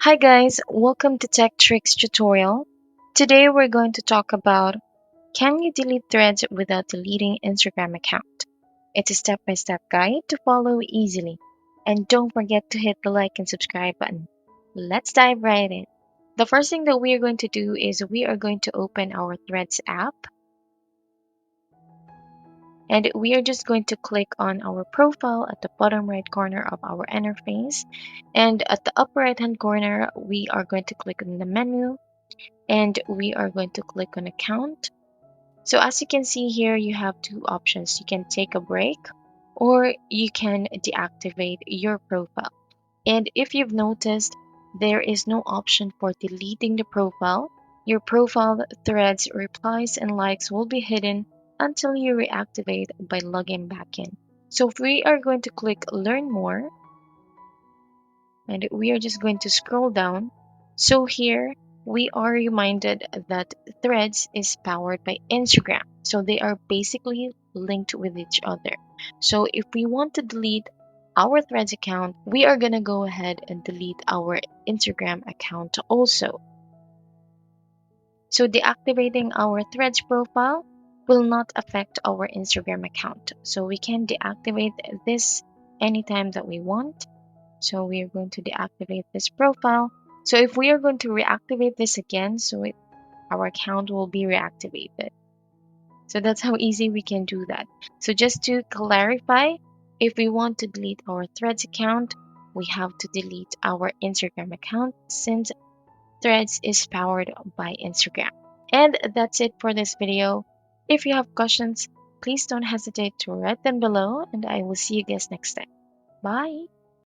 Hi guys, welcome to Tech Tricks tutorial. Today we're going to talk about can you delete threads without deleting Instagram account? It's a step-by-step guide to follow easily. And don't forget to hit the like and subscribe button. Let's dive right in. The first thing that we are going to do is we are going to open our Threads app and we are just going to click on our profile at the bottom right corner of our interface. And at the upper right hand corner, we are going to click on the menu and we are going to click on account. So as you can see here, you have two options. You can take a break or you can deactivate your profile. And if you've noticed, there is no option for deleting the profile. Your profile threads, replies, and likes will be hidden until you reactivate by logging back in. So if we are going to click learn more, and we are just going to scroll down. So here we are reminded that Threads is powered by Instagram. So they are basically linked with each other. So if we want to delete our Threads account, we are going to go ahead and delete our Instagram account also. So deactivating our Threads profile will not affect our Instagram account. So we can deactivate this anytime that we want. So we are going to deactivate this profile. So if we are going to reactivate this again, our account will be reactivated. So that's how easy we can do that. So just to clarify, if we want to delete our Threads account, we have to delete our Instagram account since Threads is powered by Instagram. And that's it for this video. If you have questions, please don't hesitate to write them below and I will see you guys next time. Bye!